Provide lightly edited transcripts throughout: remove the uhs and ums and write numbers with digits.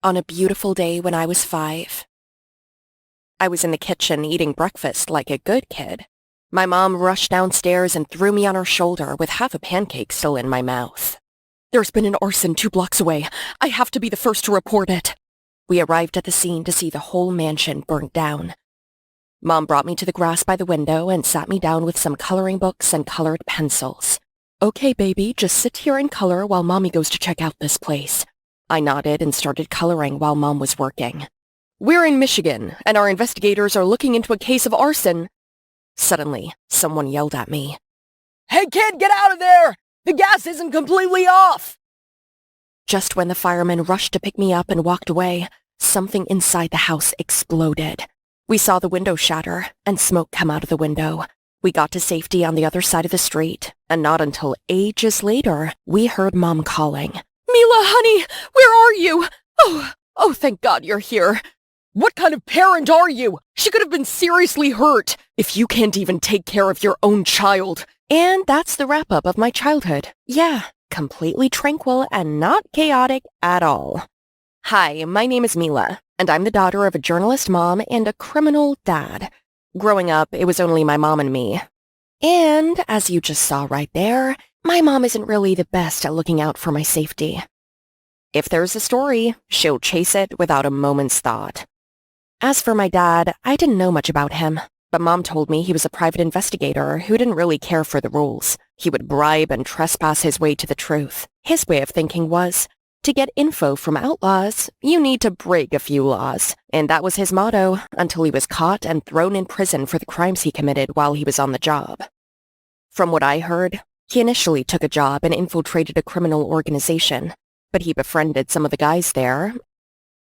On a beautiful day when I was 5. I was in the kitchen eating breakfast like a good kid. My mom rushed downstairs and threw me on her shoulder with half a pancake still in my mouth. "There's been an arson 2 blocks away. I have to be the first to report it." We arrived at the scene to see the whole mansion burnt down. Mom brought me to the grass by the window and sat me down with some coloring books and colored pencils. "Okay, baby, just sit here and color while Mommy goes to check out this place." I nodded and started coloring while Mom was working. "We're in Michigan, and our investigators are looking into a case of arson." Suddenly, someone yelled at me. "Hey kid, get out of there! The gas isn't completely off!" Just when the firemen rushed to pick me up and walked away, something inside the house exploded. We saw the window shatter and smoke come out of the window. We got to safety on the other side of the street, and not until ages later, we heard Mom calling. "Mila, honey, where are you? Oh, thank God you're here. What kind of parent are you? She could have been seriously hurt if you can't even take care of your own child." And that's the wrap-up of my childhood. Yeah, completely tranquil and not chaotic at all. Hi, my name is Mila, and I'm the daughter of a journalist mom and a criminal dad. Growing up, it was only my mom and me. And, as you just saw right there, my mom isn't really the best at looking out for my safety. If there's a story, she'll chase it without a moment's thought. As for my dad, I didn't know much about him, but Mom told me he was a private investigator who didn't really care for the rules. He would bribe and trespass his way to the truth. His way of thinking was, to get info from outlaws, you need to break a few laws. And that was his motto until he was caught and thrown in prison for the crimes he committed while he was on the job. From what I heard, he initially took a job and infiltrated a criminal organization, but he befriended some of the guys there,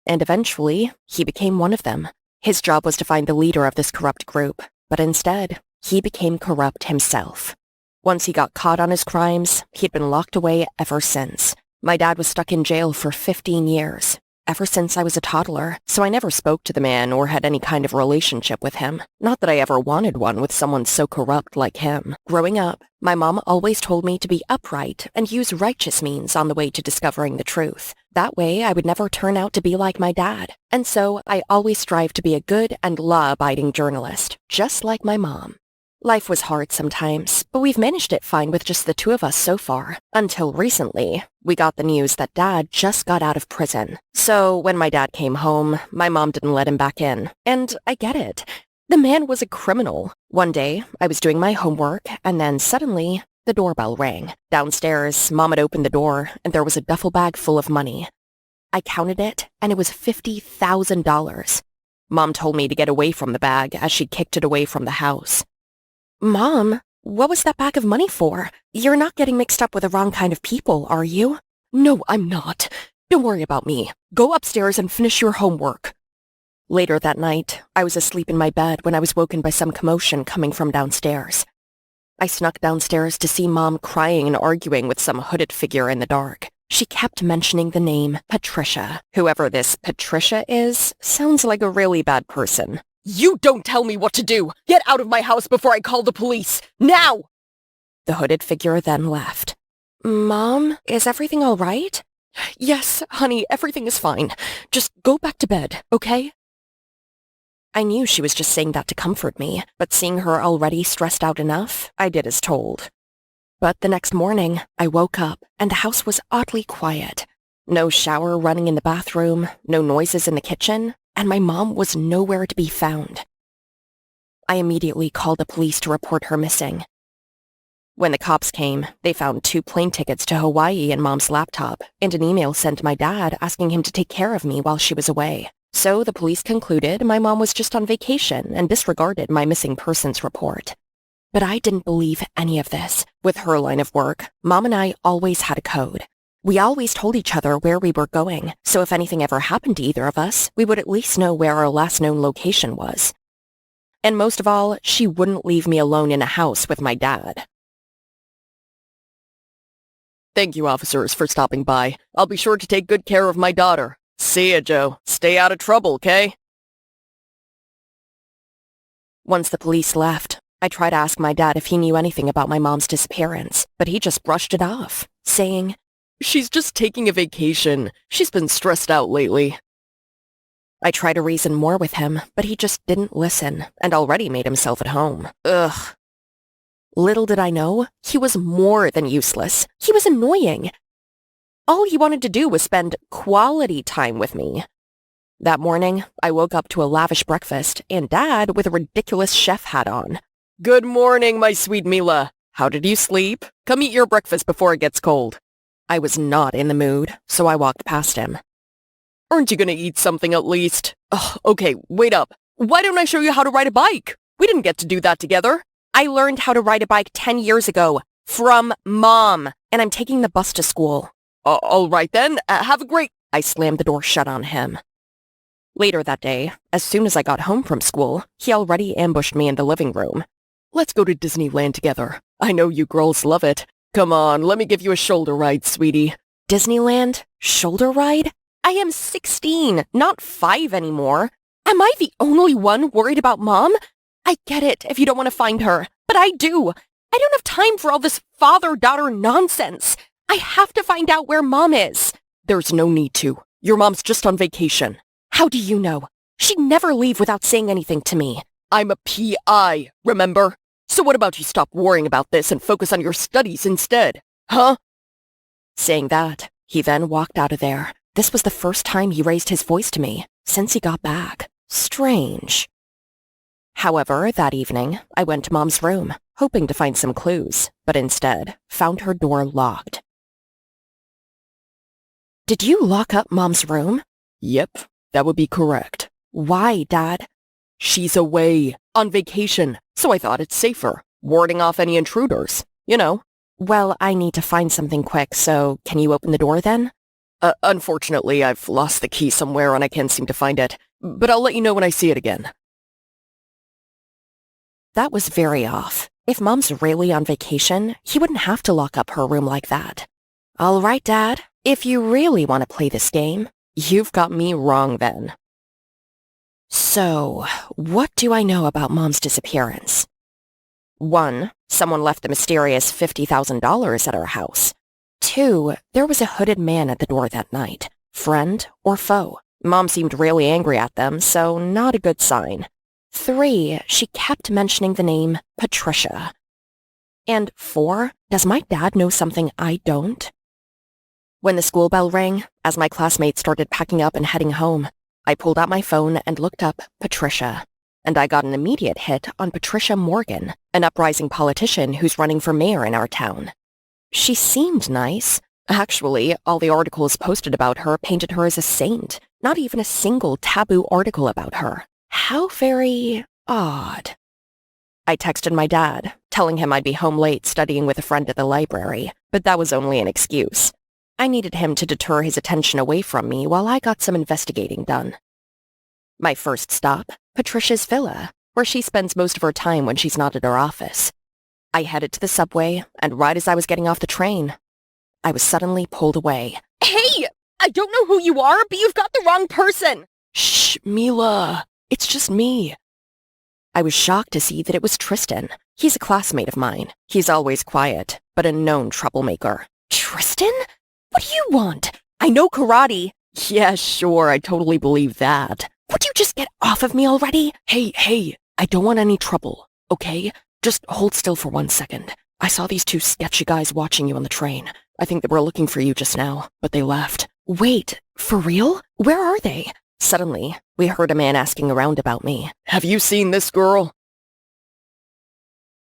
and eventually, he became one of them. His job was to find the leader of this corrupt group, but instead, he became corrupt himself. Once he got caught on his crimes, he'd been locked away ever since. My dad was stuck in jail for 15 years, ever since I was a toddler, so I never spoke to the man or had any kind of relationship with him. Not that I ever wanted one with someone so corrupt like him. Growing up, my mom always told me to be upright and use righteous means on the way to discovering the truth. That way, I would never turn out to be like my dad. And so, I always strive to be a good and law-abiding journalist, just like my mom. Life was hard sometimes, but we've managed it fine with just the 2 of us so far. Until recently, we got the news that Dad just got out of prison. So when my dad came home, my mom didn't let him back in. And I get it. The man was a criminal. One day, I was doing my homework, and then suddenly, the doorbell rang. Downstairs, Mom had opened the door, and there was a duffel bag full of money. I counted it, and it was $50,000. Mom told me to get away from the bag as she kicked it away from the house. "Mom, what was that bag of money for? You're not getting mixed up with the wrong kind of people, are you?" "No, I'm not. Don't worry about me. Go upstairs and finish your homework." Later that night, I was asleep in my bed when I was woken by some commotion coming from downstairs. I snuck downstairs to see Mom crying and arguing with some hooded figure in the dark. She kept mentioning the name Patricia. Whoever this Patricia is sounds like a really bad person. "You don't tell me what to do! Get out of my house before I call the police! Now!" The hooded figure then left. "Mom, is everything all right?" "Yes, honey, everything is fine. Just go back to bed, okay?" I knew she was just saying that to comfort me, but seeing her already stressed out enough, I did as told. But the next morning, I woke up, and the house was oddly quiet. No shower running in the bathroom, no noises in the kitchen, and my mom was nowhere to be found. I immediately called the police to report her missing. When the cops came, they found 2 plane tickets to Hawaii in Mom's laptop, and an email sent to my dad asking him to take care of me while she was away. So the police concluded my mom was just on vacation and disregarded my missing persons report. But I didn't believe any of this. With her line of work, Mom and I always had a code. We always told each other where we were going, so if anything ever happened to either of us, we would at least know where our last known location was. And most of all, she wouldn't leave me alone in a house with my dad. "Thank you, officers, for stopping by. I'll be sure to take good care of my daughter. See ya, Joe. Stay out of trouble, okay?" Once the police left, I tried to ask my dad if he knew anything about my mom's disappearance, but he just brushed it off, saying, "She's just taking a vacation. She's been stressed out lately." I tried to reason more with him, but he just didn't listen and already made himself at home. Ugh. Little did I know, he was more than useless. He was annoying. All he wanted to do was spend quality time with me. That morning, I woke up to a lavish breakfast and Dad with a ridiculous chef hat on. Good morning, my sweet Mila. How did you sleep? Come eat your breakfast before it gets cold. I was not in the mood, so I walked past him. Aren't you gonna eat something at least? Ugh, okay, wait up. Why don't I show you how to ride a bike? We didn't get to do that together. I learned how to ride a bike 10 years ago. From Mom. And I'm taking the bus to school. All right then, have a great... I slammed the door shut on him. Later that day, as soon as I got home from school, he already ambushed me in the living room. Let's go to Disneyland together. I know you girls love it. Come on, let me give you a shoulder ride, sweetie. Disneyland? Shoulder ride? I am 16, not 5 anymore. Am I the only one worried about Mom? I get it if you don't want to find her, but I do. I don't have time for all this father-daughter nonsense. I have to find out where Mom is. There's no need to. Your mom's just on vacation. How do you know? She'd never leave without saying anything to me. I'm a PI, remember? So what about you stop worrying about this and focus on your studies instead? Huh? Saying that, he then walked out of there. This was the first time he raised his voice to me since he got back. Strange. However, that evening, I went to Mom's room, hoping to find some clues, but instead found her door locked. Did you lock up Mom's room? Yep, that would be correct. Why, Dad? She's away, on vacation, so I thought it's safer, warding off any intruders, you know. Well, I need to find something quick, so can you open the door then? Unfortunately, I've lost the key somewhere and I can't seem to find it, but I'll let you know when I see it again. That was very off. If Mom's really on vacation, he wouldn't have to lock up her room like that. All right, Dad, if you really want to play this game, you've got me wrong then. So, what do I know about Mom's disappearance? 1, someone left the mysterious $50,000 at our house. 2, there was a hooded man at the door that night. Friend or foe? Mom seemed really angry at them, so not a good sign. 3, she kept mentioning the name Patricia. And 4, does my dad know something I don't? When the school bell rang, as my classmates started packing up and heading home, I pulled out my phone and looked up Patricia. And I got an immediate hit on Patricia Morgan, an uprising politician who's running for mayor in our town. She seemed nice. Actually, all the articles posted about her painted her as a saint. Not even a single taboo article about her. How very odd. I texted my dad, telling him I'd be home late studying with a friend at the library, but that was only an excuse. I needed him to deter his attention away from me while I got some investigating done. My first stop, Patricia's villa, where she spends most of her time when she's not at her office. I headed to the subway, and right as I was getting off the train, I was suddenly pulled away. Hey! I don't know who you are, but you've got the wrong person! Shh, Mila. It's just me. I was shocked to see that it was Tristan. He's a classmate of mine. He's always quiet, but a known troublemaker. Tristan? What do you want? I know karate. Yeah, sure, I totally believe that. Would you just get off of me already? Hey, I don't want any trouble, okay? Just hold still for 1 second. I saw these 2 sketchy guys watching you on the train. I think they were looking for you just now, but they left. Wait, for real? Where are they? Suddenly, we heard a man asking around about me. Have you seen this girl?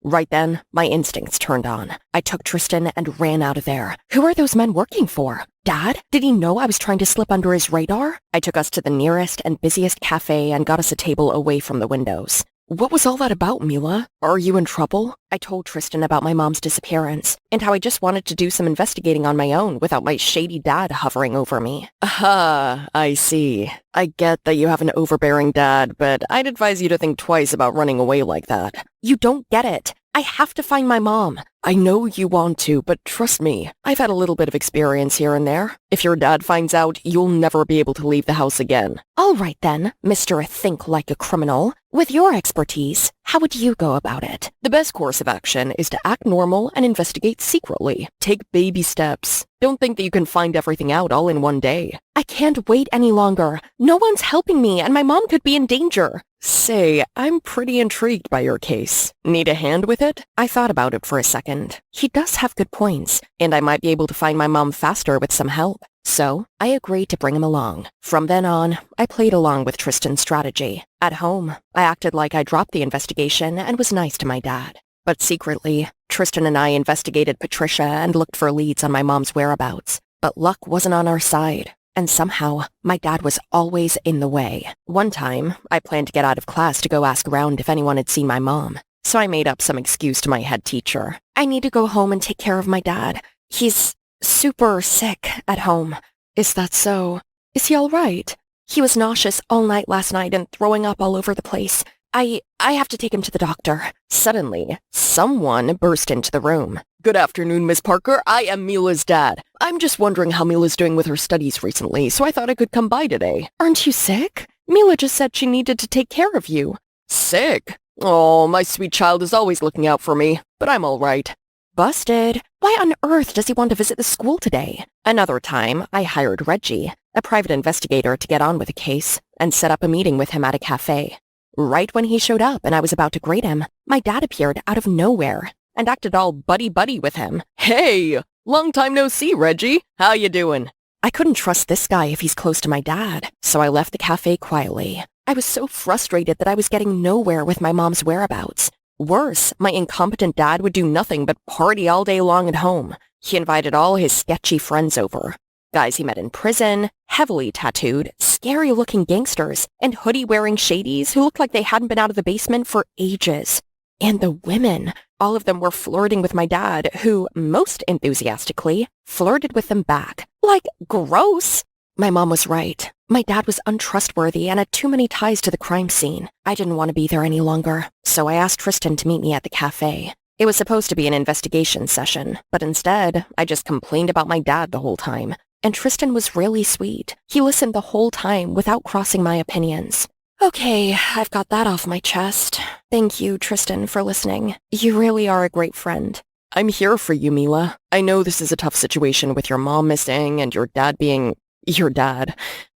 Right then, my instincts turned on. I took Tristan and ran out of there. Who are those men working for? Dad? Did he know I was trying to slip under his radar? I took us to the nearest and busiest cafe and got us a table away from the windows. What was all that about, Mila? Are you in trouble? I told Tristan about my mom's disappearance, and how I just wanted to do some investigating on my own without my shady dad hovering over me. Aha, I see. I get that you have an overbearing dad, but I'd advise you to think twice about running away like that. You don't get it. I have to find my mom. I know you want to, but trust me, I've had a little bit of experience here and there. If your dad finds out, you'll never be able to leave the house again. All right then, Mr. Think Like a Criminal. With your expertise, how would you go about it? The best course of action is to act normal and investigate secretly. Take baby steps. Don't think that you can find everything out all in one day. I can't wait any longer. No one's helping me, and my mom could be in danger. Say, I'm pretty intrigued by your case. Need a hand with it? I thought about it for a second. He does have good points, and I might be able to find my mom faster with some help. So, I agreed to bring him along. From then on, I played along with Tristan's strategy. At home, I acted like I dropped the investigation and was nice to my dad. But secretly, Tristan and I investigated Patricia and looked for leads on my mom's whereabouts. But luck wasn't on our side. And somehow, my dad was always in the way. One time, I planned to get out of class to go ask around if anyone had seen my mom. So I made up some excuse to my head teacher. I need to go home and take care of my dad. He's super sick at home. Is that so? Is he all right? He was nauseous all night last night and throwing up all over the place. I have to take him to the doctor. Suddenly, someone burst into the room. Good afternoon, Miss Parker. I am Mila's dad. I'm just wondering how Mila's doing with her studies recently, so I thought I could come by today. Aren't you sick? Mila just said she needed to take care of you. Sick? Oh, my sweet child is always looking out for me, but I'm all right. Busted. Why on earth does he want to visit the school today? Another time, I hired Reggie, a private investigator, to get on with the case, and set up a meeting with him at a cafe. Right when he showed up and I was about to grade him, my dad appeared out of nowhere and acted all buddy-buddy with him. Hey, long time no see, Reggie. How you doing? I couldn't trust this guy if he's close to my dad, so I left the cafe quietly. I was so frustrated that I was getting nowhere with my mom's whereabouts. Worse, my incompetent dad would do nothing but party all day long at home. He invited all his sketchy friends over. Guys he met in prison, heavily tattooed, scary-looking gangsters, and hoodie-wearing shadies who looked like they hadn't been out of the basement for ages. And the women, all of them were flirting with my dad, who, most enthusiastically, flirted with them back. Like, gross! My mom was right. My dad was untrustworthy and had too many ties to the crime scene. I didn't want to be there any longer, so I asked Tristan to meet me at the cafe. It was supposed to be an investigation session, but instead, I just complained about my dad the whole time. And Tristan was really sweet. He listened the whole time without crossing my opinions. Okay, I've got that off my chest. Thank you, Tristan, for listening. You really are a great friend. I'm here for you, Mila. I know this is a tough situation with your mom missing and your dad being your dad,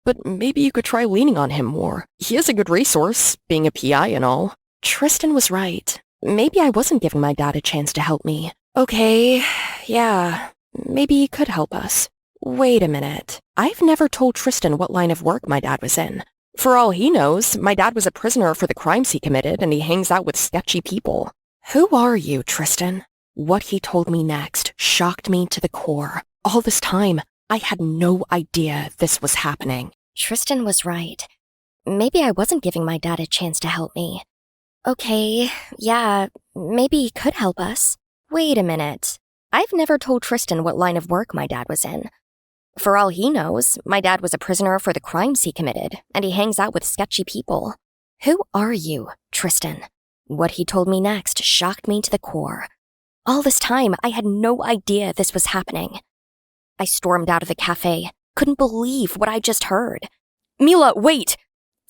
but maybe you could try leaning on him more. He is a good resource, being a PI and all. Tristan was right. Maybe I wasn't giving my dad a chance to help me. Okay, yeah, maybe he could help us. Wait a minute. I've never told Tristan what line of work my dad was in. For all he knows, my dad was a prisoner for the crimes he committed and he hangs out with sketchy people. Who are you, Tristan? What he told me next shocked me to the core. All this time, I had no idea this was happening. Tristan was right. Maybe I wasn't giving my dad a chance to help me. Okay, yeah, maybe he could help us. Wait a minute. I've never told Tristan what line of work my dad was in. For all he knows, my dad was a prisoner for the crimes he committed, and he hangs out with sketchy people. Who are you, Tristan? What he told me next shocked me to the core. All this time, I had no idea this was happening. I stormed out of the cafe, couldn't believe what I just heard. Mila, wait!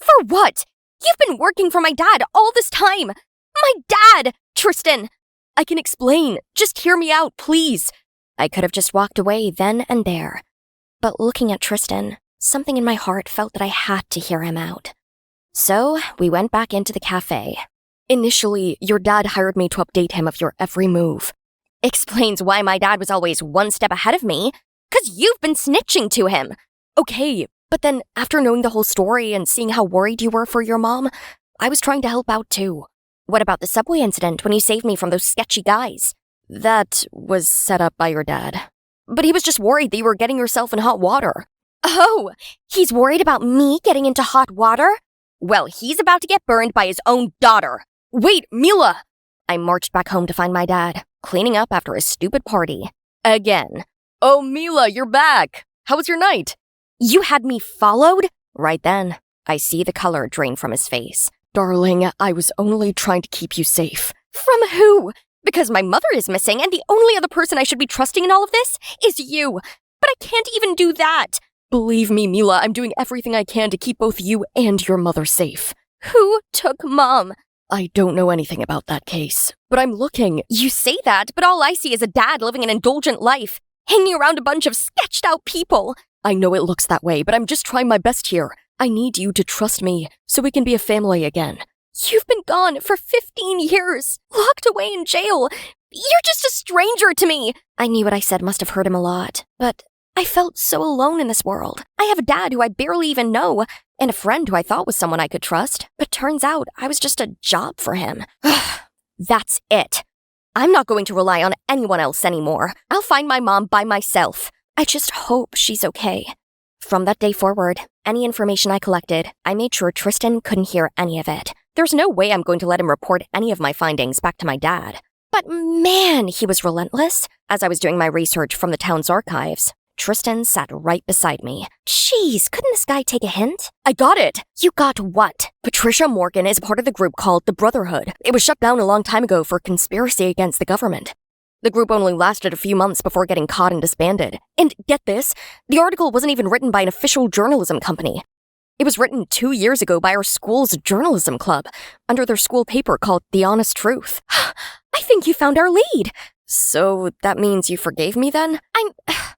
For what? You've been working for my dad all this time! My dad! Tristan! I can explain. Just hear me out, please. I could have just walked away then and there. But looking at Tristan, something in my heart felt that I had to hear him out. So, we went back into the cafe. Initially, your dad hired me to update him of your every move. Explains why my dad was always one step ahead of me. 'Cause you've been snitching to him. Okay, but then after knowing the whole story and seeing how worried you were for your mom, I was trying to help out too. What about the subway incident when you saved me from those sketchy guys? That was set up by your dad. But he was just worried that you were getting yourself in hot water. Oh, he's worried about me getting into hot water? Well, he's about to get burned by his own daughter. Wait, Mila! I marched back home to find my dad, cleaning up after a stupid party. Again. Oh, Mila, you're back. How was your night? You had me followed? Right then, I see the color drain from his face. Darling, I was only trying to keep you safe. From who? Because my mother is missing, and the only other person I should be trusting in all of this is you. But I can't even do that. Believe me, Mila, I'm doing everything I can to keep both you and your mother safe. Who took Mom? I don't know anything about that case, but I'm looking. You say that, but all I see is a dad living an indulgent life, hanging around a bunch of sketched-out people. I know it looks that way, but I'm just trying my best here. I need you to trust me so we can be a family again. You've been gone for 15 years, locked away in jail. You're just a stranger to me. I knew what I said must have hurt him a lot, but I felt so alone in this world. I have a dad who I barely even know, and a friend who I thought was someone I could trust, but turns out I was just a job for him. That's it. I'm not going to rely on anyone else anymore. I'll find my mom by myself. I just hope she's okay. From that day forward, any information I collected, I made sure Tristan couldn't hear any of it. There's no way I'm going to let him report any of my findings back to my dad. But man, he was relentless. As I was doing my research from the town's archives, Tristan sat right beside me. Jeez, couldn't this guy take a hint? I got it! You got what? Patricia Morgan is part of the group called the Brotherhood. It was shut down a long time ago for conspiracy against the government. The group only lasted a few months before getting caught and disbanded. And get this, the article wasn't even written by an official journalism company. It was written 2 years ago by our school's journalism club, under their school paper called The Honest Truth. I think you found our lead. So that means you forgave me then?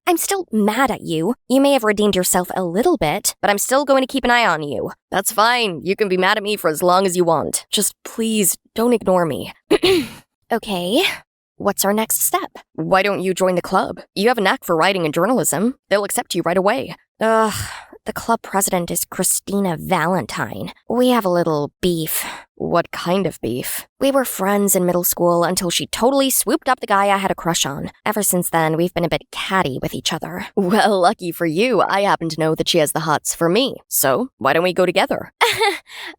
I'm still mad at you. You may have redeemed yourself a little bit, but I'm still going to keep an eye on you. That's fine. You can be mad at me for as long as you want. Just please don't ignore me. Okay. What's our next step? Why don't you join the club? You have a knack for writing and journalism. They'll accept you right away. The club president is Christina Valentine. We have a little beef. What kind of beef? We were friends in middle school until she totally swooped up the guy I had a crush on. Ever since then, we've been a bit catty with each other. Well, lucky for you, I happen to know that she has the hots for me. So, why don't we go together?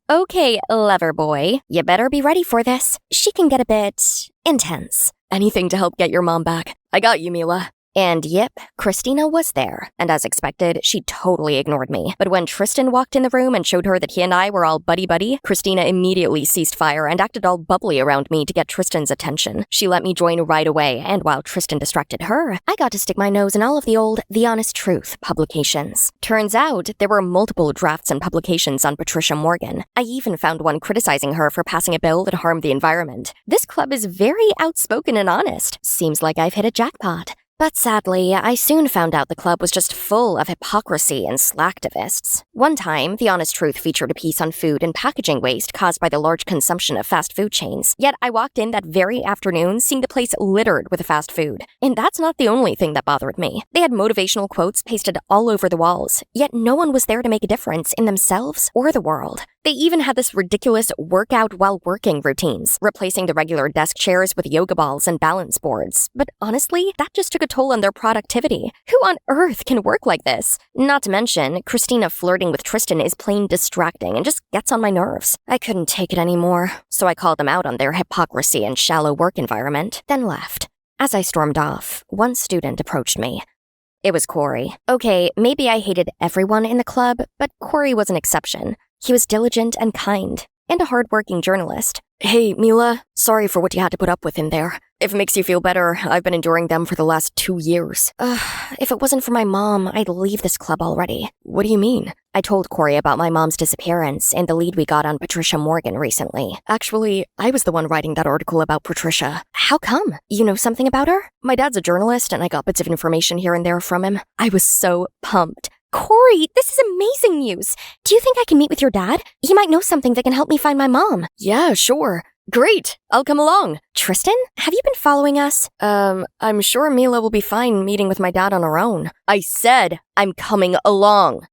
Okay, lover boy. You better be ready for this. She can get a bit intense. Anything to help get your mom back. I got you, Mila. And yep, Christina was there, and as expected, she totally ignored me. But when Tristan walked in the room and showed her that he and I were all buddy-buddy, Christina immediately ceased fire and acted all bubbly around me to get Tristan's attention. She let me join right away, and while Tristan distracted her, I got to stick my nose in all of the old The Honest Truth publications. Turns out, there were multiple drafts and publications on Patricia Morgan. I even found one criticizing her for passing a bill that harmed the environment. This club is very outspoken and honest. Seems like I've hit a jackpot. But sadly, I soon found out the club was just full of hypocrisy and slacktivists. One time, The Honest Truth featured a piece on food and packaging waste caused by the large consumption of fast food chains. Yet I walked in that very afternoon seeing the place littered with fast food. And that's not the only thing that bothered me. They had motivational quotes pasted all over the walls, yet no one was there to make a difference in themselves or the world. They even had this ridiculous workout while working routines, replacing the regular desk chairs with yoga balls and balance boards. But honestly, that just took a toll on their productivity. Who on earth can work like this? Not to mention, Christina flirting with Tristan is plain distracting and just gets on my nerves. I couldn't take it anymore, so I called them out on their hypocrisy and shallow work environment, then left. As I stormed off, one student approached me. It was Corey. Okay, maybe I hated everyone in the club, but Corey was an exception. He was diligent and kind, and a hard-working journalist. Hey, Mila, sorry for what you had to put up with in there. If it makes you feel better, I've been enduring them for the last 2 years. If it wasn't for my mom, I'd leave this club already. What do you mean? I told Corey about my mom's disappearance and the lead we got on Patricia Morgan recently. Actually, I was the one writing that article about Patricia. How come? You know something about her? My dad's a journalist, and I got bits of information here and there from him. I was so pumped. Corey, this is amazing news. Do you think I can meet with your dad? He might know something that can help me find my mom. Yeah, sure. Great, I'll come along. Tristan, have you been following us? I'm sure Mila will be fine meeting with my dad on her own. I said I'm coming along.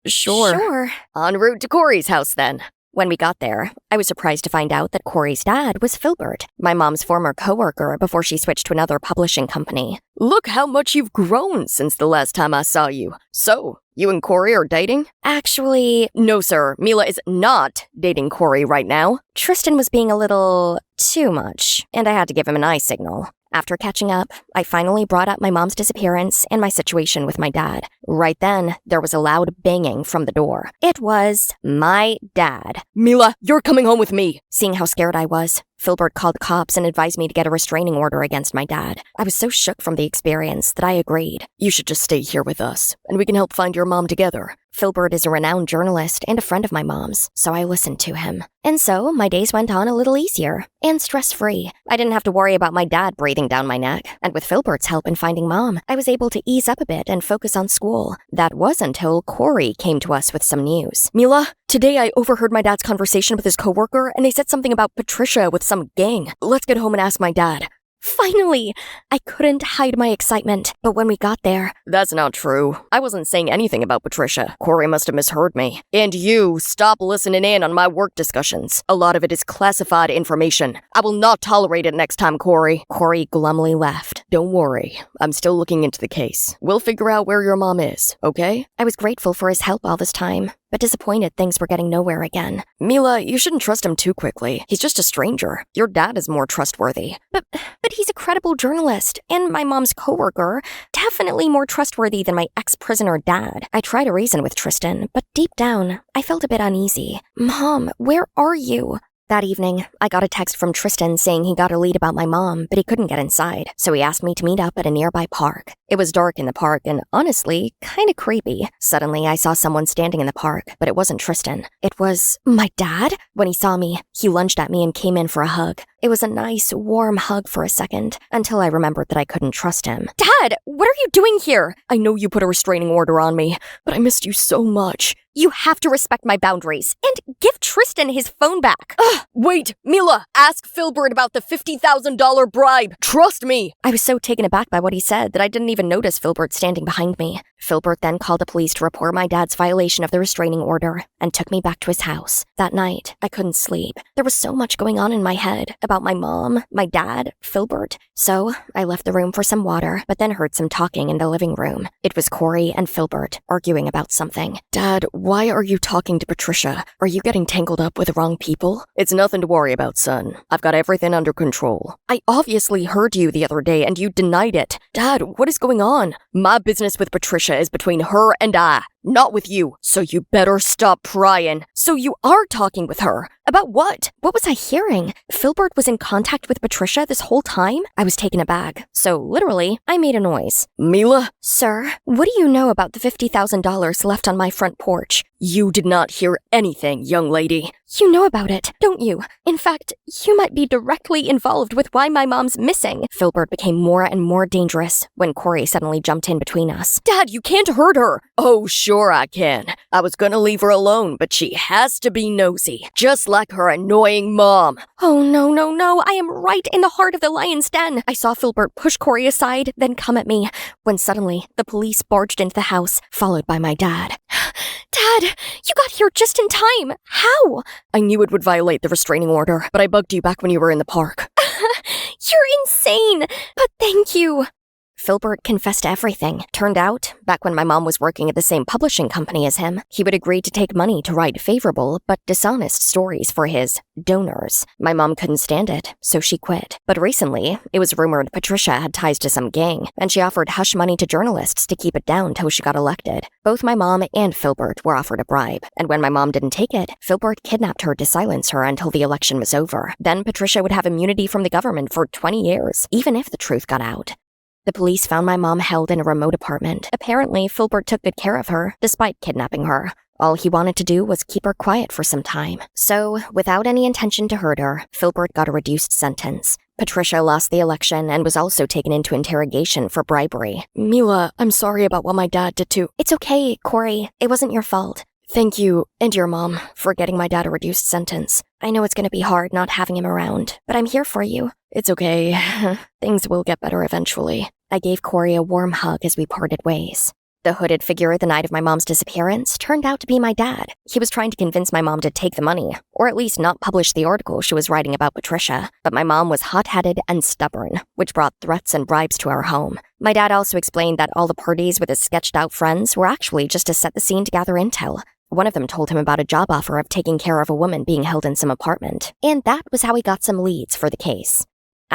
Sure. En route to Corey's house then. When we got there, I was surprised to find out that Corey's dad was Filbert, my mom's former coworker before she switched to another publishing company. Look how much you've grown since the last time I saw you. So, you and Corey are dating? Actually, no, sir. Mila is not dating Corey right now. Tristan was being a little too much, and I had to give him an eye signal. After catching up, I finally brought up my mom's disappearance and my situation with my dad. Right then, there was a loud banging from the door. It was my dad. Mila, you're coming home with me. Seeing how scared I was, Filbert called the cops and advised me to get a restraining order against my dad. I was so shook from the experience that I agreed. You should just stay here with us, and we can help find your mom together. Filbert is a renowned journalist and a friend of my mom's, so I listened to him. And so, my days went on a little easier and stress-free. I didn't have to worry about my dad breathing down my neck, and with Filbert's help in finding Mom, I was able to ease up a bit and focus on school. That was until Corey came to us with some news. Mila, today I overheard my dad's conversation with his coworker, and they said something about Patricia with some gang. Let's get home and ask my dad. Finally! I couldn't hide my excitement, but when we got there... That's not true. I wasn't saying anything about Patricia. Corey must have misheard me. And you, stop listening in on my work discussions. A lot of it is classified information. I will not tolerate it next time, Corey. Corey glumly left. Don't worry. I'm still looking into the case. We'll figure out where your mom is, okay? I was grateful for his help all this time, but disappointed things were getting nowhere again. Mila, you shouldn't trust him too quickly. He's just a stranger. Your dad is more trustworthy. But he's a credible journalist, and my mom's coworker, definitely more trustworthy than my ex-prisoner dad. I tried to reason with Tristan, but deep down, I felt a bit uneasy. Mom, where are you? That evening, I got a text from Tristan saying he got a lead about my mom, but he couldn't get inside, so he asked me to meet up at a nearby park. It was dark in the park and, honestly, kinda creepy. Suddenly, I saw someone standing in the park, but it wasn't Tristan. It was my dad? When he saw me, he lunged at me and came in for a hug. It was a nice, warm hug for a second, until I remembered that I couldn't trust him. Dad, what are you doing here? I know you put a restraining order on me, but I missed you so much. You have to respect my boundaries, and give Tristan his phone back. Wait, Mila, ask Filbert about the $50,000 bribe. Trust me. I was so taken aback by what he said that I didn't even notice Filbert standing behind me. Filbert then called the police to report my dad's violation of the restraining order and took me back to his house. That night, I couldn't sleep. There was so much going on in my head about my mom, my dad, Filbert. So I left the room for some water, but then heard some talking in the living room. It was Corey and Filbert arguing about something. Dad, why are you talking to Patricia? Are you getting tangled up with the wrong people? It's nothing to worry about, son. I've got everything under control. I obviously heard you the other day and you denied it. Dad, what is going on? My business with Patricia is between her and I, not with you. So you better stop prying. So you are talking with her. About what? What was I hearing? Filbert was in contact with Patricia this whole time? I was taken aback, so literally, I made a noise. Mila? Sir, what do you know about the $50,000 left on my front porch? You did not hear anything, young lady. You know about it, don't you? In fact, you might be directly involved with why my mom's missing. Filbert became more and more dangerous when Corey suddenly jumped in between us. Dad, you can't hurt her. Oh, sure I can. I was gonna leave her alone, but she has to be nosy, just like her annoying mom. Oh, no, no, no. I am right in the heart of the lion's den. I saw Filbert push Corey aside, then come at me, when suddenly the police barged into the house, followed by my dad. Dad, you got here just in time. How? I knew it would violate the restraining order, but I bugged you back when you were in the park. You're insane, but thank you. Filbert confessed everything. Turned out, back when my mom was working at the same publishing company as him, he would agree to take money to write favorable but dishonest stories for his donors. My mom couldn't stand it, so she quit. But recently, it was rumored Patricia had ties to some gang, and she offered hush money to journalists to keep it down till she got elected. Both my mom and Filbert were offered a bribe, and when my mom didn't take it, Filbert kidnapped her to silence her until the election was over. Then Patricia would have immunity from the government for 20 years, even if the truth got out. The police found my mom held in a remote apartment. Apparently, Filbert took good care of her, despite kidnapping her. All he wanted to do was keep her quiet for some time. So, without any intention to hurt her, Filbert got a reduced sentence. Patricia lost the election and was also taken into interrogation for bribery. Mila, I'm sorry about what my dad did to... It's okay, Corey. It wasn't your fault. Thank you, and your mom, for getting my dad a reduced sentence. I know it's gonna be hard not having him around, but I'm here for you. It's okay. Things will get better eventually. I gave Corey a warm hug as we parted ways. The hooded figure the night of my mom's disappearance turned out to be my dad. He was trying to convince my mom to take the money, or at least not publish the article she was writing about Patricia. But my mom was hot-headed and stubborn, which brought threats and bribes to our home. My dad also explained that all the parties with his sketched-out friends were actually just to set the scene to gather intel. One of them told him about a job offer of taking care of a woman being held in some apartment, and that was how he got some leads for the case.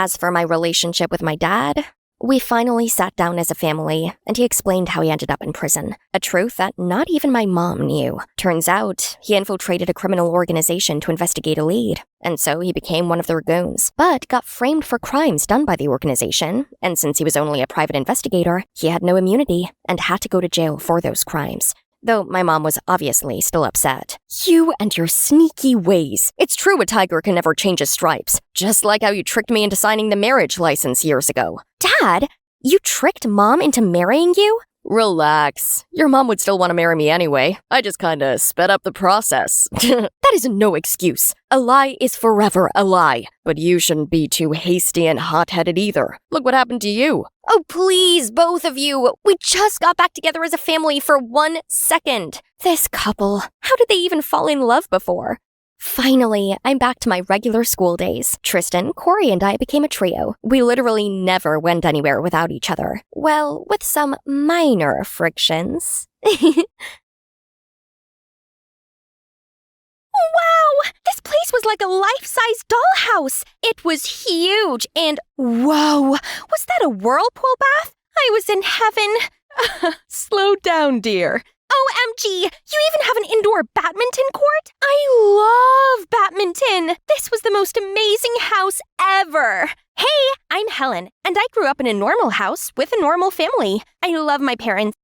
As for my relationship with my dad, we finally sat down as a family, and he explained how he ended up in prison. A truth that not even my mom knew. Turns out, he infiltrated a criminal organization to investigate a lead, and so he became one of their goons, but got framed for crimes done by the organization, and since he was only a private investigator, he had no immunity and had to go to jail for those crimes. Though my mom was obviously still upset. You and your sneaky ways. It's true a tiger can never change his stripes. Just like how you tricked me into signing the marriage license years ago. Dad, you tricked Mom into marrying you? Relax. Your mom would still want to marry me anyway. I just kinda sped up the process. That is no excuse. A lie is forever a lie. But you shouldn't be too hasty and hot-headed either. Look what happened to you. Oh, please, both of you. We just got back together as a family for 1 second. This couple, how did they even fall in love before? Finally, I'm back to my regular school days. Tristan, Corey, and I became a trio. We literally never went anywhere without each other. Well, with some minor frictions. Wow! This place was like a life-size dollhouse. It was huge and whoa! Was that a whirlpool bath? I was in heaven. Slow down, dear. OMG! You even have an indoor badminton court? I love badminton! This was the most amazing house ever! Hey, I'm Helen, and I grew up in a normal house with a normal family. I love my parents,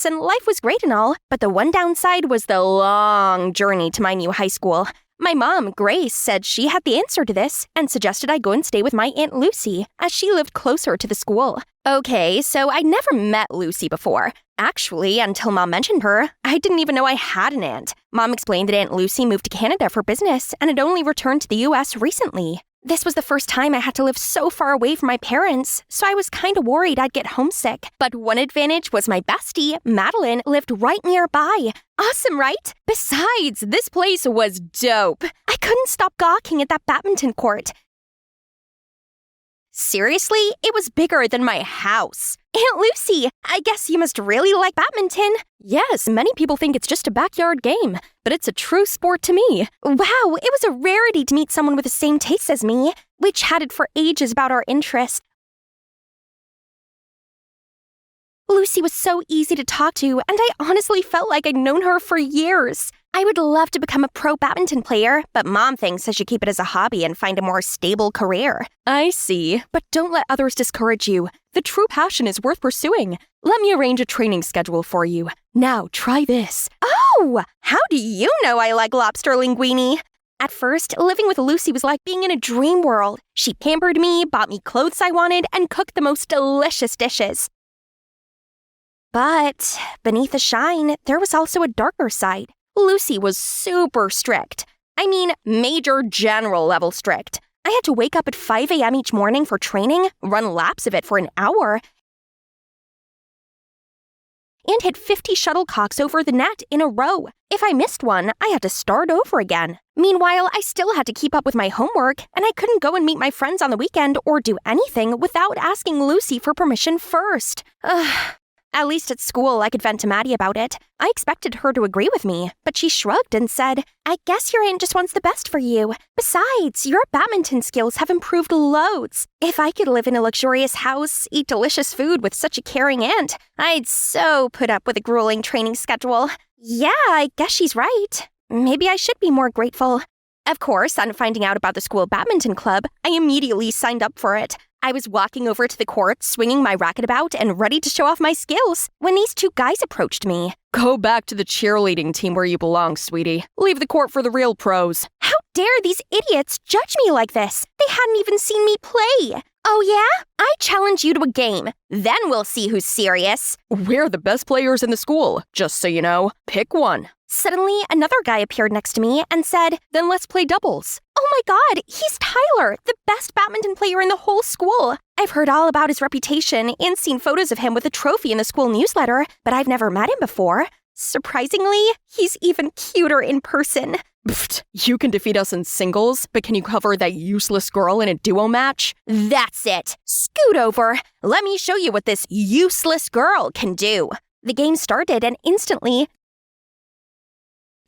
and life was great and all, but the one downside was the long journey to my new high school. My mom, Grace, said she had the answer to this and suggested I go and stay with my Aunt Lucy, as she lived closer to the school. Okay, so I'd never met Lucy before. Actually, until Mom mentioned her, I didn't even know I had an aunt. Mom explained that Aunt Lucy moved to Canada for business and had only returned to the US recently. This was the first time I had to live so far away from my parents, so I was kinda worried I'd get homesick. But one advantage was my bestie, Madeline, lived right nearby. Awesome, right? Besides, this place was dope. I couldn't stop gawking at that badminton court. Seriously, it was bigger than my house. Aunt Lucy, I guess you must really like badminton. Yes, many people think it's just a backyard game, but it's a true sport to me. Wow, it was a rarity to meet someone with the same tastes as me. We chatted for ages about our interests. Lucy was so easy to talk to, and I honestly felt like I'd known her for years. I would love to become a pro badminton player, but Mom thinks I should keep it as a hobby and find a more stable career. I see, but don't let others discourage you. The true passion is worth pursuing. Let me arrange a training schedule for you. Now, try this. Oh! How do you know I like lobster linguine? At first, living with Lucy was like being in a dream world. She pampered me, bought me clothes I wanted, and cooked the most delicious dishes. But beneath the shine, there was also a darker side. Lucy was super strict. I mean, major general level strict. I had to wake up at 5 a.m. each morning for training, run laps of it for an hour, and hit 50 shuttlecocks over the net in a row. If I missed one, I had to start over again. Meanwhile, I still had to keep up with my homework, and I couldn't go and meet my friends on the weekend or do anything without asking Lucy for permission first. At least at school, I could vent to Maddie about it. I expected her to agree with me, but she shrugged and said, I guess your aunt just wants the best for you. Besides, your badminton skills have improved loads. If I could live in a luxurious house, eat delicious food with such a caring aunt, I'd so put up with a grueling training schedule. Yeah, I guess she's right. Maybe I should be more grateful. Of course, on finding out about the school badminton club, I immediately signed up for it. I was walking over to the court, swinging my racket about and ready to show off my skills, when these two guys approached me. Go back to the cheerleading team where you belong, sweetie. Leave the court for the real pros. How dare these idiots judge me like this? They hadn't even seen me play. Oh yeah? I challenge you to a game. Then we'll see who's serious. We're the best players in the school, just so you know. Pick one. Suddenly, another guy appeared next to me and said, then let's play doubles. Oh my god, he's Tyler, the best badminton player in the whole school. I've heard all about his reputation and seen photos of him with a trophy in the school newsletter, but I've never met him before. Surprisingly, he's even cuter in person. Pfft, you can defeat us in singles, but can you cover that useless girl in a duo match? That's it. Scoot over. Let me show you what this useless girl can do. The game started and instantly,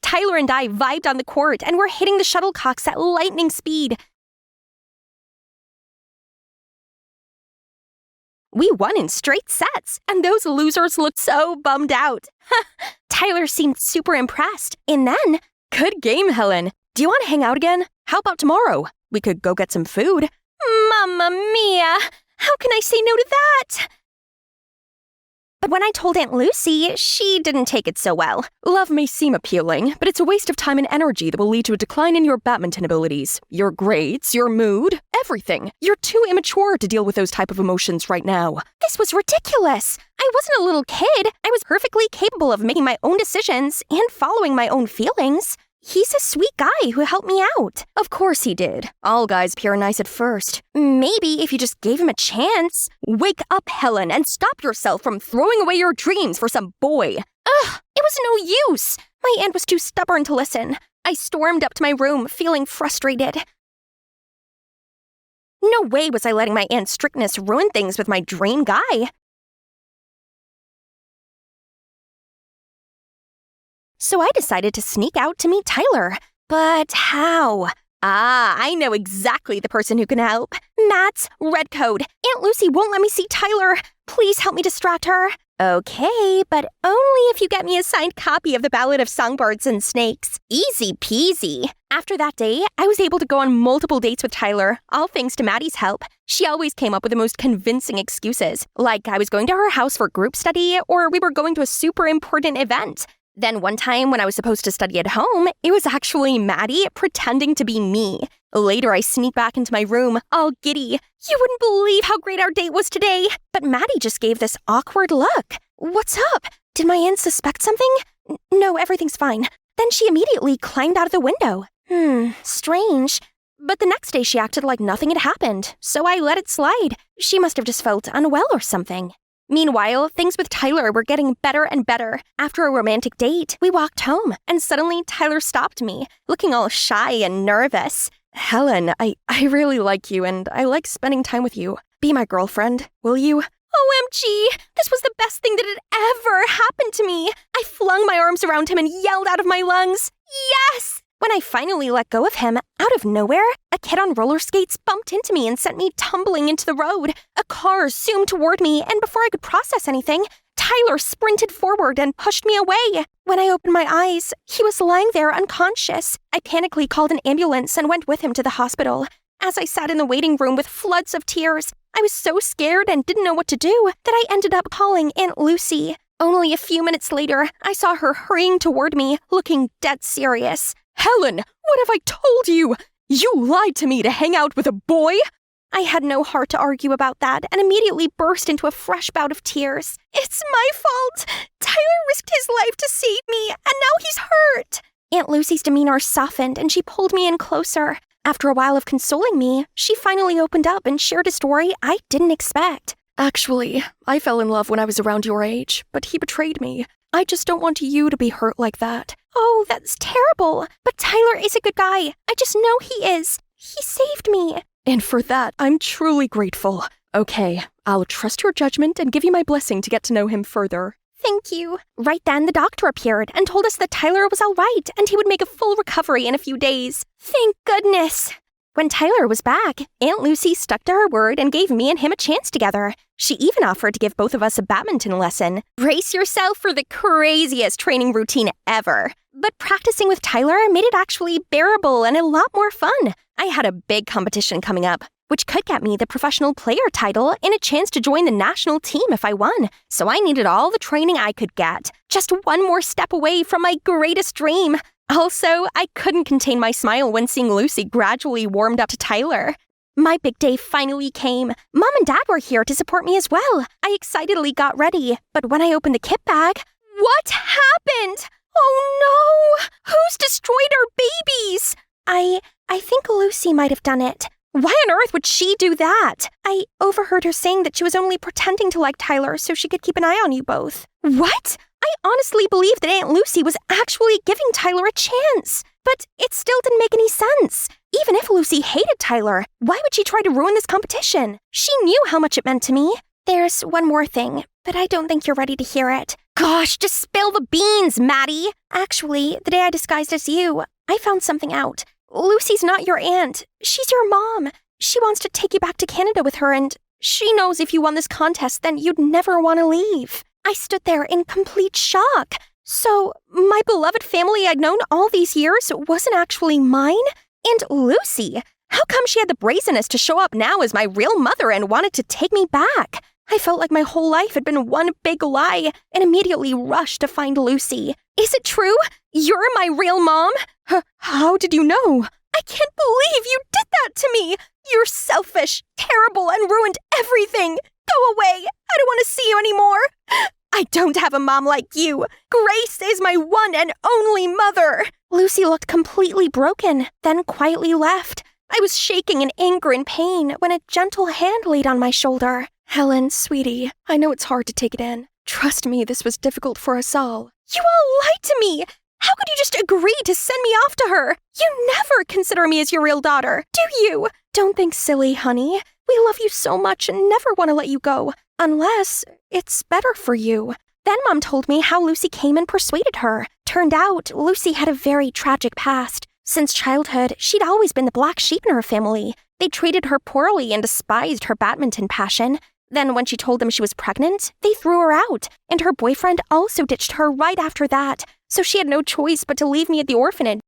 Tyler and I vibed on the court and were hitting the shuttlecocks at lightning speed. We won in straight sets, and those losers looked so bummed out. Tyler seemed super impressed, and then, good game, Helen. Do you want to hang out again? How about tomorrow? We could go get some food. Mamma mia! How can I say no to that? But when I told Aunt Lucy, she didn't take it so well. Love may seem appealing, but it's a waste of time and energy that will lead to a decline in your badminton abilities, your grades, your mood, everything. You're too immature to deal with those type of emotions right now. This was ridiculous. I wasn't a little kid. I was perfectly capable of making my own decisions and following my own feelings. He's a sweet guy who helped me out. Of course he did. All guys appear nice at first. Maybe if you just gave him a chance. Wake up, Helen, and stop yourself from throwing away your dreams for some boy. Ugh, it was no use. My aunt was too stubborn to listen. I stormed up to my room, feeling frustrated. No way was I letting my aunt's strictness ruin things with my dream guy. So I decided to sneak out to meet Tyler. But how? I know exactly the person who can help. Matt's red code. Aunt Lucy won't let me see Tyler. Please help me distract her. Okay, but only if you get me a signed copy of the Ballad of Songbirds and Snakes. Easy peasy. After that day, I was able to go on multiple dates with Tyler, all thanks to Maddie's help. She always came up with the most convincing excuses, like I was going to her house for group study or we were going to a super important event. Then one time when I was supposed to study at home, it was actually Maddie pretending to be me. Later, I sneak back into my room, all giddy. You wouldn't believe how great our date was today. But Maddie just gave this awkward look. What's up? Did my aunt suspect something? No, everything's fine. Then she immediately climbed out of the window. Strange. But the next day she acted like nothing had happened, so I let it slide. She must have just felt unwell or something. Meanwhile, things with Tyler were getting better and better. After a romantic date, we walked home, and suddenly Tyler stopped me, looking all shy and nervous. Helen, I really like you, and I like spending time with you. Be my girlfriend, will you? OMG! This was the best thing that had ever happened to me! I flung my arms around him and yelled out of my lungs, "Yes!" When I finally let go of him, out of nowhere, a kid on roller skates bumped into me and sent me tumbling into the road. A car zoomed toward me, and before I could process anything, Tyler sprinted forward and pushed me away. When I opened my eyes, he was lying there unconscious. I panically called an ambulance and went with him to the hospital. As I sat in the waiting room with floods of tears, I was so scared and didn't know what to do that I ended up calling Aunt Lucy. Only a few minutes later, I saw her hurrying toward me, looking dead serious. Helen, what have I told you? You lied to me to hang out with a boy? I had no heart to argue about that and immediately burst into a fresh bout of tears. It's my fault. Tyler risked his life to save me, and now he's hurt. Aunt Lucy's demeanor softened and she pulled me in closer. After a while of consoling me, she finally opened up and shared a story I didn't expect. Actually, I fell in love when I was around your age, but he betrayed me. I just don't want you to be hurt like that. Oh, that's terrible. But Tyler is a good guy. I just know he is. He saved me. And for that, I'm truly grateful. Okay, I'll trust your judgment and give you my blessing to get to know him further. Thank you. Right then, the doctor appeared and told us that Tyler was all right and he would make a full recovery in a few days. Thank goodness. When Tyler was back, Aunt Lucy stuck to her word and gave me and him a chance together. She even offered to give both of us a badminton lesson. Brace yourself for the craziest training routine ever. But practicing with Tyler made it actually bearable and a lot more fun. I had a big competition coming up, which could get me the professional player title and a chance to join the national team if I won. So I needed all the training I could get. Just one more step away from my greatest dream. Also, I couldn't contain my smile when seeing Lucy gradually warmed up to Tyler. My big day finally came. Mom and Dad were here to support me as well. I excitedly got ready, but when I opened the kit bag, what happened? Oh no! Who's destroyed our babies? I think Lucy might have done it. Why on earth would she do that? I overheard her saying that she was only pretending to like Tyler so she could keep an eye on you both. What? I honestly believe that Aunt Lucy was actually giving Tyler a chance. But it still didn't make any sense. Even if Lucy hated Tyler, why would she try to ruin this competition? She knew how much it meant to me. There's one more thing, but I don't think you're ready to hear it. Gosh, just spill the beans, Maddie. Actually, the day I disguised as you, I found something out. Lucy's not your aunt. She's your mom. She wants to take you back to Canada with her and She knows if you won this contest, then you'd never want to leave. I stood there in complete shock. So, my beloved family I'd known all these years wasn't actually mine? And Lucy, how come she had the brazenness to show up now as my real mother and wanted to take me back? I felt like my whole life had been one big lie and immediately rushed to find Lucy. Is it true? You're my real mom? How did you know? I can't believe you did that to me! You're selfish, terrible, and ruined everything! Go away! I don't want to see you anymore! I don't have a mom like you! Grace is my one and only mother! Lucy looked completely broken, then quietly left. I was shaking in anger and pain when a gentle hand laid on my shoulder. Helen, sweetie, I know it's hard to take it in. Trust me, this was difficult for us all. You all lied to me! How could you just agree to send me off to her? You never consider me as your real daughter, do you? Don't think silly, honey. We love you so much and never want to let you go, unless it's better for you. Then Mom told me how Lucy came and persuaded her. Turned out, Lucy had a very tragic past. Since childhood, she'd always been the black sheep in her family. They treated her poorly and despised her badminton passion. Then when she told them she was pregnant, they threw her out, and her boyfriend also ditched her right after that. So she had no choice but to leave me at the orphanage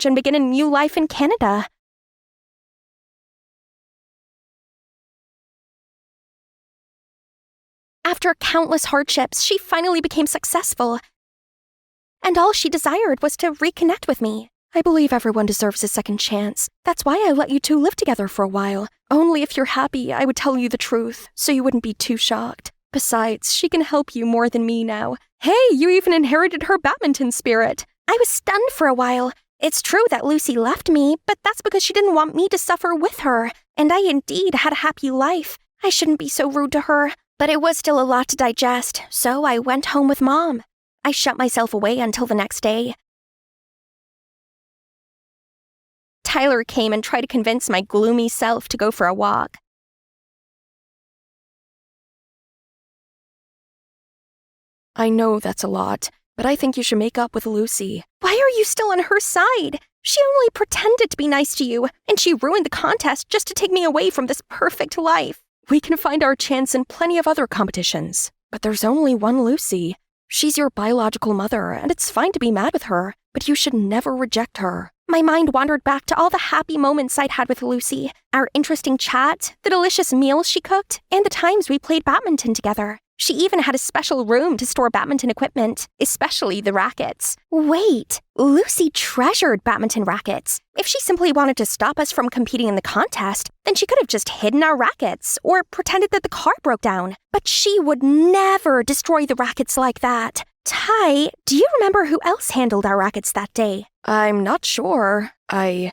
and begin a new life in Canada. After countless hardships, she finally became successful, and all she desired was to reconnect with me. I believe everyone deserves a second chance. That's why I let you two live together for a while. Only if you're happy, I would tell you the truth, so you wouldn't be too shocked. Besides, she can help you more than me now. Hey, you even inherited her badminton spirit. I was stunned for a while. It's true that Lucy left me, but that's because she didn't want me to suffer with her. And I indeed had a happy life. I shouldn't be so rude to her. But it was still a lot to digest, so I went home with Mom. I shut myself away until the next day. Tyler came and tried to convince my gloomy self to go for a walk. I know that's a lot, but I think you should make up with Lucy. Why are you still on her side? She only pretended to be nice to you, and she ruined the contest just to take me away from this perfect life. We can find our chance in plenty of other competitions, but there's only one Lucy. She's your biological mother, and it's fine to be mad with her, but you should never reject her. My mind wandered back to all the happy moments I'd had with Lucy, our interesting chat, the delicious meals she cooked, and the times we played badminton together. She even had a special room to store badminton equipment, especially the rackets. Wait, Lucy treasured badminton rackets. If she simply wanted to stop us from competing in the contest, then she could have just hidden our rackets or pretended that the car broke down. But she would never destroy the rackets like that. Ty, do you remember who else handled our rackets that day? I'm not sure. I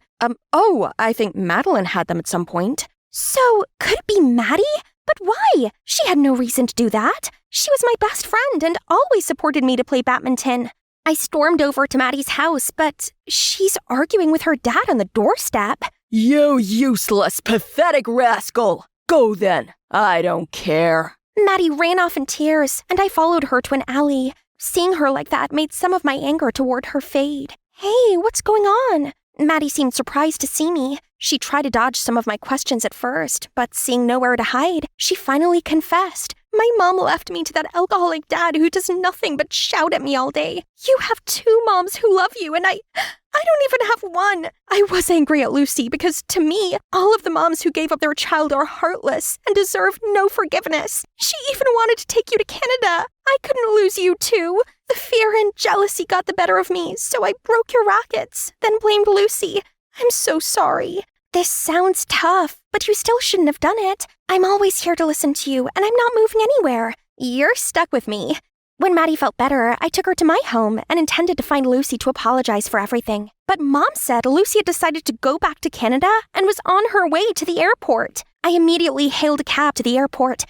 think Madeline had them at some point. So, could it be Maddie? But why? She had no reason to do that. She was my best friend and always supported me to play badminton. I stormed over to Maddie's house, but she's arguing with her dad on the doorstep. You useless, pathetic rascal! Go then. I don't care. Maddie ran off in tears, and I followed her to an alley. Seeing her like that made some of my anger toward her fade. Hey, what's going on? Maddie seemed surprised to see me. She tried to dodge some of my questions at first, but seeing nowhere to hide, she finally confessed. My mom left me to that alcoholic dad who does nothing but shout at me all day. You have two moms who love you, and I don't even have one. I was angry at Lucy because, to me, all of the moms who gave up their child are heartless and deserve no forgiveness. She even wanted to take you to Canada. I couldn't lose you too. The fear and jealousy got the better of me, so I broke your rackets, then blamed Lucy. I'm so sorry. This sounds tough, but you still shouldn't have done it. I'm always here to listen to you, and I'm not moving anywhere. You're stuck with me. When Maddie felt better, I took her to my home and intended to find Lucy to apologize for everything. But Mom said Lucy had decided to go back to Canada and was on her way to the airport. I immediately hailed a cab to the airport,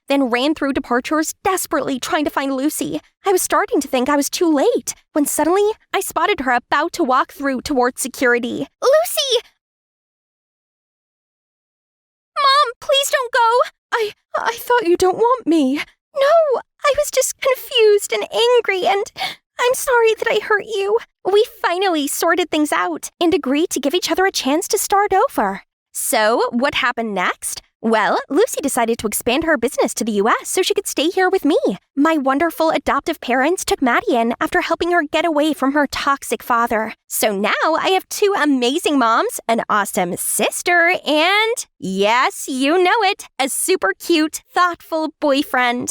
then ran through departures, desperately trying to find Lucy. I was starting to think I was too late, when suddenly I spotted her about to walk through towards security. Lucy! Mom, please don't go! I thought you don't want me. No, I was just confused and angry, and I'm sorry that I hurt you. We finally sorted things out and agreed to give each other a chance to start over. So, what happened next? Well, Lucy decided to expand her business to the US so she could stay here with me. My wonderful adoptive parents took Maddie in after helping her get away from her toxic father. So now I have 2 amazing moms, an awesome sister, and, yes, you know it, a super cute, thoughtful boyfriend.